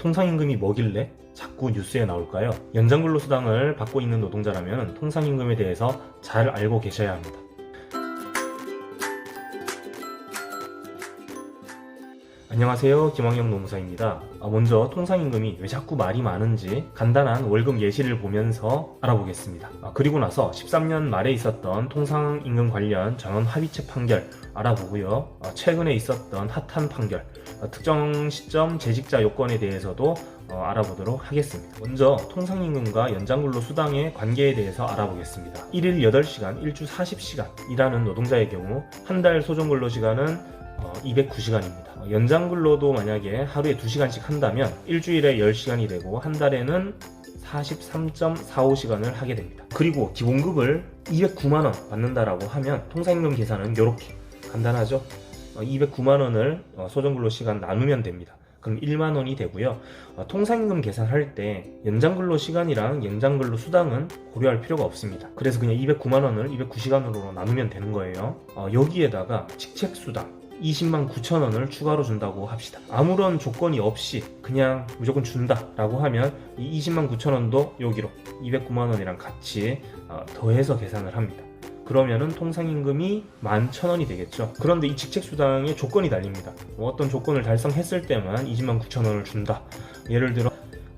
통상임금이 뭐길래 자꾸 뉴스에 나올까요? 연장근로수당을 받고 있는 노동자라면 통상임금에 대해서 잘 알고 계셔야 합니다. 안녕하세요, 김학영 노무사입니다. 먼저 통상임금이 왜 자꾸 말이 많은지 간단한 월급 예시를 보면서 알아보겠습니다. 그리고 나서 13년 말에 있었던 통상임금 관련 전원합의체 판결 알아보고요. 최근에 있었던 핫한 판결, 특정 시점 재직자 요건에 대해서도 알아보도록 하겠습니다. 먼저 통상임금과 연장근로수당의 관계에 대해서 알아보겠습니다. 1일 8시간, 일주 40시간 일하는 노동자의 경우 한 달 소정근로시간은 209시간입니다. 연장근로도 만약에 하루에 2시간씩 한다면 일주일에 10시간이 되고 한 달에는 43.45시간을 하게 됩니다. 그리고 기본급을 209만원 받는다라고 하면 통상임금 계산은 이렇게 간단하죠? 209만원을 소정근로시간 나누면 됩니다. 그럼 1만원이 되고요. 통상임금 계산할 때 연장근로시간이랑 연장근로수당은 고려할 필요가 없습니다. 그래서 그냥 209만원을 209시간으로 나누면 되는 거예요. 여기에다가 직책수당 20만 9천원을 추가로 준다고 합시다. 아무런 조건이 없이 그냥 무조건 준다 라고 하면 이 20만 9천원도 여기로 209만원이랑 같이 더해서 계산을 합니다. 그러면은 통상임금이 11,000원이 되겠죠. 그런데 이 직책수당에 조건이 달립니다. 어떤 조건을 달성했을 때만 20만 9천원을 준다. 예를 들어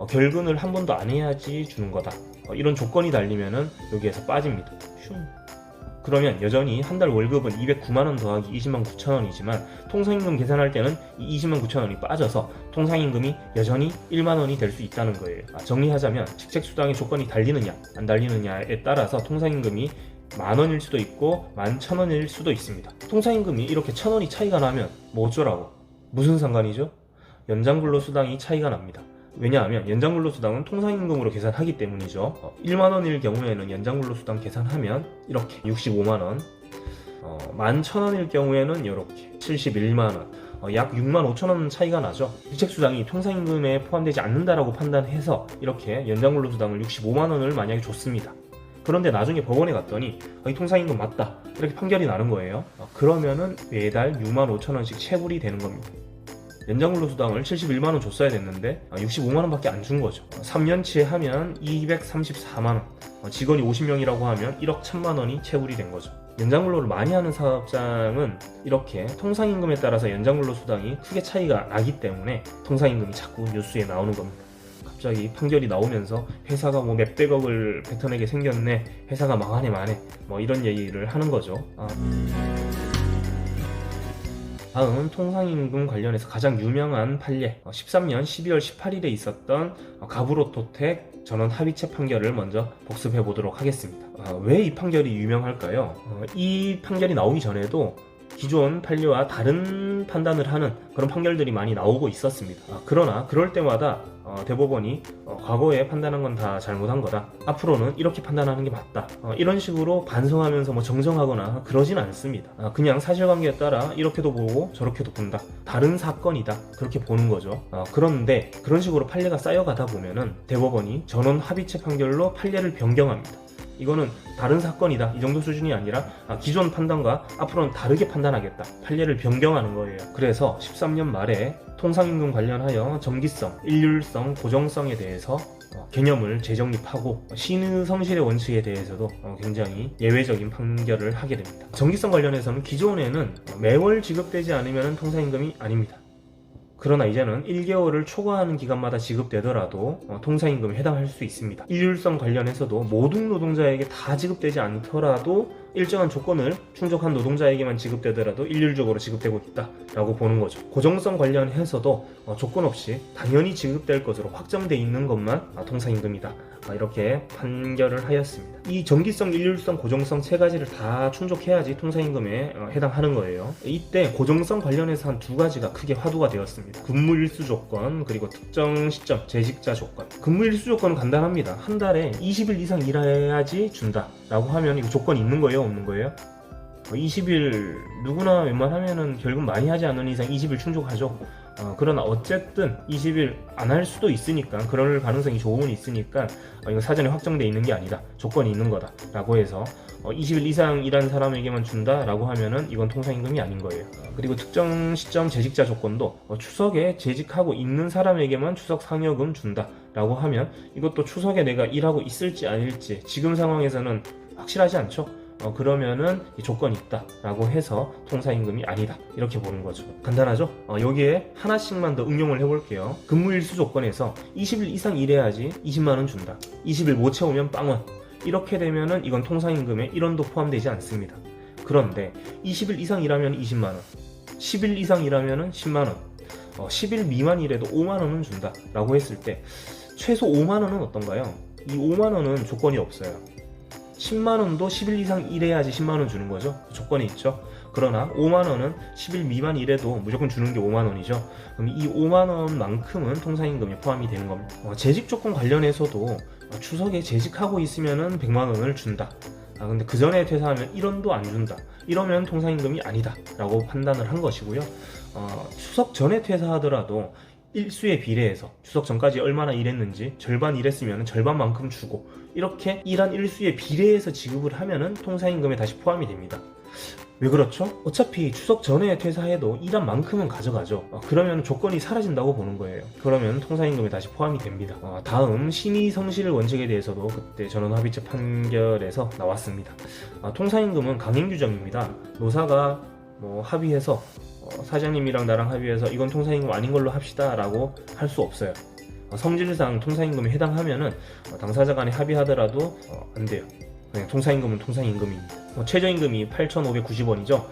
결근을 한 번도 안 해야지 주는 거다. 이런 조건이 달리면은 여기에서 빠집니다. 그러면 여전히 한 달 월급은 209만원 더하기 20만 9천원이지만 통상임금 계산할 때는 이 20만 9천원이 빠져서 통상임금이 여전히 1만원이 될 수 있다는 거예요. 정리하자면 직책수당의 조건이 달리느냐 안 달리느냐에 따라서 통상임금이 만원일 수도 있고 11,000원일 수도 있습니다. 통상임금이 이렇게 1,000원이 차이가 나면 뭐 어쩌라고? 무슨 상관이죠? 연장근로수당이 차이가 납니다. 왜냐하면 연장근로수당은 통상임금으로 계산하기 때문이죠. 1만원일 경우에는 연장근로수당 계산하면 이렇게 65만원, 11,000원일 경우에는 이렇게 71만원, 약 6만 5천원 차이가 나죠. 직책수당이 통상임금에 포함되지 않는다라고 판단해서 이렇게 연장근로수당을 65만원을 만약에 줬습니다. 그런데 나중에 법원에 갔더니 이 통상임금 맞다 이렇게 판결이 나는 거예요. 그러면은 매달 6만 5천원씩 체불이 되는 겁니다. 연장근로수당을 71만원 줬어야 됐는데 65만원밖에 안 준 거죠. 3년치에 하면 234만원, 직원이 50명이라고 하면 1억 1천만원이 체불이 된 거죠. 연장근로를 많이 하는 사업장은 이렇게 통상임금에 따라서 연장근로수당이 크게 차이가 나기 때문에 통상임금이 자꾸 뉴스에 나오는 겁니다. 갑자기 판결이 나오면서 회사가 뭐 몇백억을 뱉어내게 생겼네, 회사가 망하네 마네, 뭐 이런 얘기를 하는 거죠. 다음은 통상임금 관련해서 가장 유명한 판례, 13년 12월 18일에 있었던 가부로토텍 전원합의체 판결을 먼저 복습해 보도록 하겠습니다. 왜 이 판결이 유명할까요? 이 판결이 나오기 전에도 기존 판례와 다른 판단을 하는 그런 판결들이 많이 나오고 있었습니다. 그러나 그럴 때마다 대법원이 과거에 판단한 건 다 잘못한 거다, 앞으로는 이렇게 판단하는 게 맞다, 이런 식으로 반성하면서 뭐 정정하거나 그러진 않습니다. 그냥 사실관계에 따라 이렇게도 보고 저렇게도 본다, 다른 사건이다, 그렇게 보는 거죠. 그런데 그런 식으로 판례가 쌓여가다 보면은 대법원이 전원합의체 판결로 판례를 변경합니다. 이거는 다른 사건이다 이 정도 수준이 아니라 기존 판단과 앞으로는 다르게 판단하겠다, 판례를 변경하는 거예요. 그래서 13년 말에 통상임금 관련하여 정기성, 일률성, 고정성에 대해서 개념을 재정립하고 신의성실의 원칙에 대해서도 굉장히 예외적인 판결을 하게 됩니다. 정기성 관련해서는 기존에는 매월 지급되지 않으면 통상임금이 아닙니다. 그러나 이제는 1개월을 초과하는 기간마다 지급되더라도 통상임금에 해당할 수 있습니다. 일률성 관련해서도 모든 노동자에게 다 지급되지 않더라도 일정한 조건을 충족한 노동자에게만 지급되더라도 일률적으로 지급되고 있다라고 보는 거죠. 고정성 관련해서도 조건 없이 당연히 지급될 것으로 확정돼 있는 것만 통상임금이다, 이렇게 판결을 하였습니다. 이 정기성, 일률성, 고정성 세 가지를 다 충족해야지 통상임금에 해당하는 거예요. 이때 고정성 관련해서 한 두 가지가 크게 화두가 되었습니다. 근무일수 조건, 그리고 특정 시점 재직자 조건. 근무일수 조건은 간단합니다. 한 달에 20일 이상 일해야지 준다 라고 하면 이거 조건이 있는 거예요, 없는 거예요? 20일 누구나 웬만하면은 결국 많이 하지 않는 이상 20일 충족하죠. 그러나 어쨌든 20일 안 할 수도 있으니까, 그럴 가능성이 조금은 있으니까 이거 사전에 확정돼 있는 게 아니다, 조건이 있는 거다 라고 해서 20일 이상 일한 사람에게만 준다 라고 하면은 이건 통상임금이 아닌 거예요. 그리고 특정 시점 재직자 조건도 추석에 재직하고 있는 사람에게만 추석 상여금 준다 라고 하면 이것도 추석에 내가 일하고 있을지 아닐지 지금 상황에서는 확실하지 않죠. 그러면은 이 조건이 있다 라고 해서 통사임금이 아니다, 이렇게 보는 거죠. 간단하죠? 여기에 하나씩만 더 응용을 해볼게요. 근무일수 조건에서 20일 이상 일해야지 20만원 준다, 20일 못 채우면 빵원, 이렇게 되면은 이건 통상임금에 1원도 포함되지 않습니다. 그런데 20일 이상 일하면 20만원, 10일 이상 일하면 10만원, 10일 미만 일해도 5만원은 준다 라고 했을 때 최소 5만원은 어떤가요? 이 5만원은 조건이 없어요. 10만원도 10일 이상 일해야지 10만원 주는 거죠. 조건이 있죠. 그러나 5만원은 10일 미만 일해도 무조건 주는 게 5만원이죠. 그럼 이 5만원만큼은 통상임금에 포함이 되는 겁니다. 재직 조건 관련해서도 추석에 재직하고 있으면은 100만원을 준다. 근데 그 전에 퇴사하면 1원도 안 준다, 이러면 통상임금이 아니다 라고 판단을 한 것이고요. 추석 전에 퇴사하더라도 일수에 비례해서 추석 전까지 얼마나 일했는지 절반 일했으면 절반만큼 주고, 이렇게 일한 일수에 비례해서 지급을 하면은 통상임금에 다시 포함이 됩니다. 왜 그렇죠? 어차피 추석 전에 퇴사해도 일한 만큼은 가져가죠. 그러면 조건이 사라진다고 보는 거예요. 그러면 통상임금에 다시 포함이 됩니다. 다음 신의성실 원칙에 대해서도 그때 전원합의체 판결에서 나왔습니다. 통상임금은 강행규정입니다. 노사가 합의해서 사장님이랑 나랑 합의해서 이건 통상임금 아닌 걸로 합시다 라고 할 수 없어요. 성질상 통상임금에 해당하면은 당사자 간에 합의하더라도 안 돼요. 그냥 통상임금은 통상임금입니다. 최저임금이 8,590원이죠.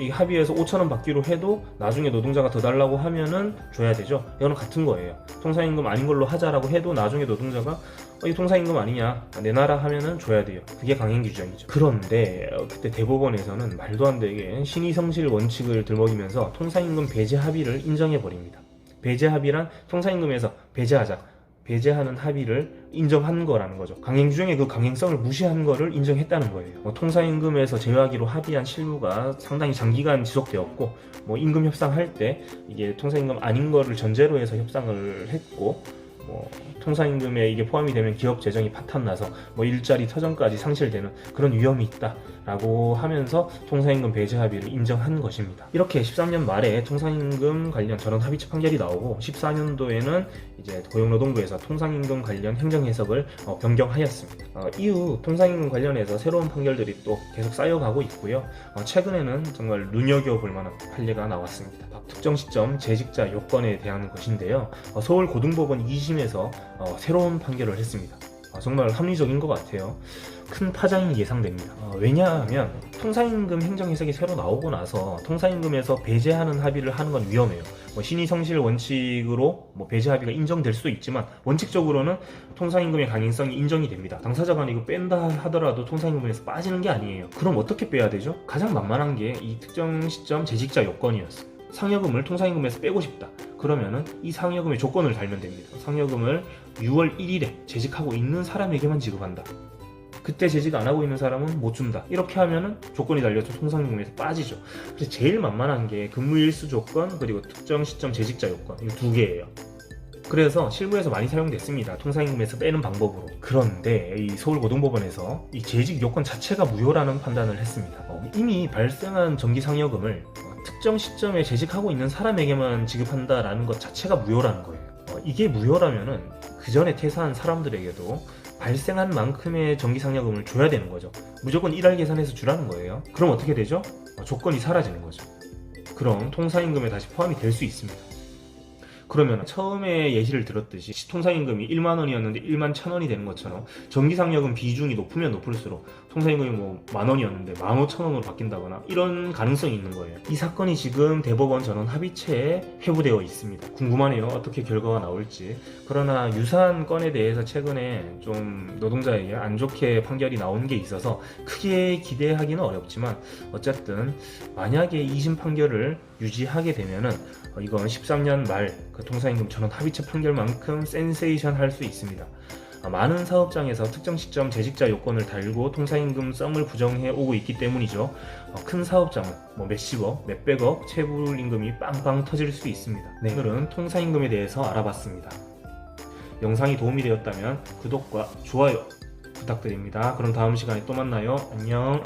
이 합의해서 5,000원 받기로 해도 나중에 노동자가 더 달라고 하면은 줘야 되죠. 이거는 같은 거예요. 통상임금 아닌 걸로 하자라고 해도 나중에 노동자가 이 통상임금 아니냐 내놔라 하면은 줘야 돼요. 그게 강행규정이죠. 그런데 그때 대법원에서는 말도 안 되게 신의성실 원칙을 들먹이면서 통상임금 배제 합의를 인정해버립니다. 배제 합의란 통상임금에서 배제하는 합의를 인정한 거라는 거죠. 강행규정의 그 강행성을 무시한 거를 인정했다는 거예요. 통상임금에서 제외하기로 합의한 실무가 상당히 장기간 지속되었고, 임금 협상할 때 이게 통상임금 아닌 거를 전제로 해서 협상을 했고, 통상임금에 이게 포함이 되면 기업 재정이 파탄나서 일자리 터전까지 상실되는 그런 위험이 있다라고 하면서 통상임금 배제 합의를 인정한 것입니다. 이렇게 13년 말에 통상임금 관련 전원합의체 판결이 나오고 14년도에는 이제 고용노동부에서 통상임금 관련 행정해석을 변경하였습니다. 이후 통상임금 관련해서 새로운 판결들이 또 계속 쌓여가고 있고요. 최근에는 정말 눈여겨볼 만한 판례가 나왔습니다. 특정 시점 재직자 요건에 대한 것인데요. 서울고등법원 2심에서 새로운 판결을 했습니다. 정말 합리적인 것 같아요. 큰 파장이 예상됩니다. 왜냐하면 통상임금 행정해석이 새로 나오고 나서 통상임금에서 배제하는 합의를 하는 건 위험해요. 신의성실 원칙으로 배제 합의가 인정될 수도 있지만 원칙적으로는 통상임금의 강행성이 인정이 됩니다. 당사자 간에 이거 뺀다 하더라도 통상임금에서 빠지는 게 아니에요. 그럼 어떻게 빼야 되죠? 가장 만만한 게 이 특정 시점 재직자 요건이었어요. 상여금을 통상임금에서 빼고 싶다. 그러면은 이 상여금의 조건을 달면 됩니다. 상여금을 6월 1일에 재직하고 있는 사람에게만 지급한다. 그때 재직 안 하고 있는 사람은 못 준다. 이렇게 하면은 조건이 달려서 통상임금에서 빠지죠. 그래서 제일 만만한 게 근무일수 조건 그리고 특정 시점 재직자 요건, 이 두 개예요. 그래서 실무에서 많이 사용됐습니다. 통상임금에서 빼는 방법으로. 그런데 이 서울고등법원에서 이 재직 요건 자체가 무효라는 판단을 했습니다. 이미 발생한 정기상여금을 특정 시점에 재직하고 있는 사람에게만 지급한다라는 것 자체가 무효라는 거예요. 이게 무효라면은 그 전에 퇴사한 사람들에게도 발생한 만큼의 정기상여금을 줘야 되는 거죠. 무조건 일할 계산해서 주라는 거예요. 그럼 어떻게 되죠? 조건이 사라지는 거죠. 그럼 통상임금에 다시 포함이 될 수 있습니다. 그러면 처음에 예시를 들었듯이 통상임금이 1만 원이었는데 1만 1,000원이 되는 것처럼 정기상여금 비중이 높으면 높을수록 통상임금이 만 원이었는데 15,000원으로 바뀐다거나 이런 가능성이 있는 거예요. 이 사건이 지금 대법원 전원 합의체에 회부되어 있습니다. 궁금하네요. 어떻게 결과가 나올지. 그러나 유사한 건에 대해서 최근에 좀 노동자에게 안 좋게 판결이 나온 게 있어서 크게 기대하기는 어렵지만 어쨌든 만약에 2심 판결을 유지하게 되면은 이건 13년 말 그 통상임금 전원 합의체 판결만큼 센세이션 할 수 있습니다. 많은 사업장에서 특정 시점 재직자 요건을 달고 통상임금성을 부정해 오고 있기 때문이죠. 큰 사업장은 뭐 몇십억, 몇백억 체불임금이 빵빵 터질 수 있습니다. 네, 오늘은 통상임금에 대해서 알아봤습니다. 영상이 도움이 되었다면 구독과 좋아요 부탁드립니다. 그럼 다음 시간에 또 만나요. 안녕.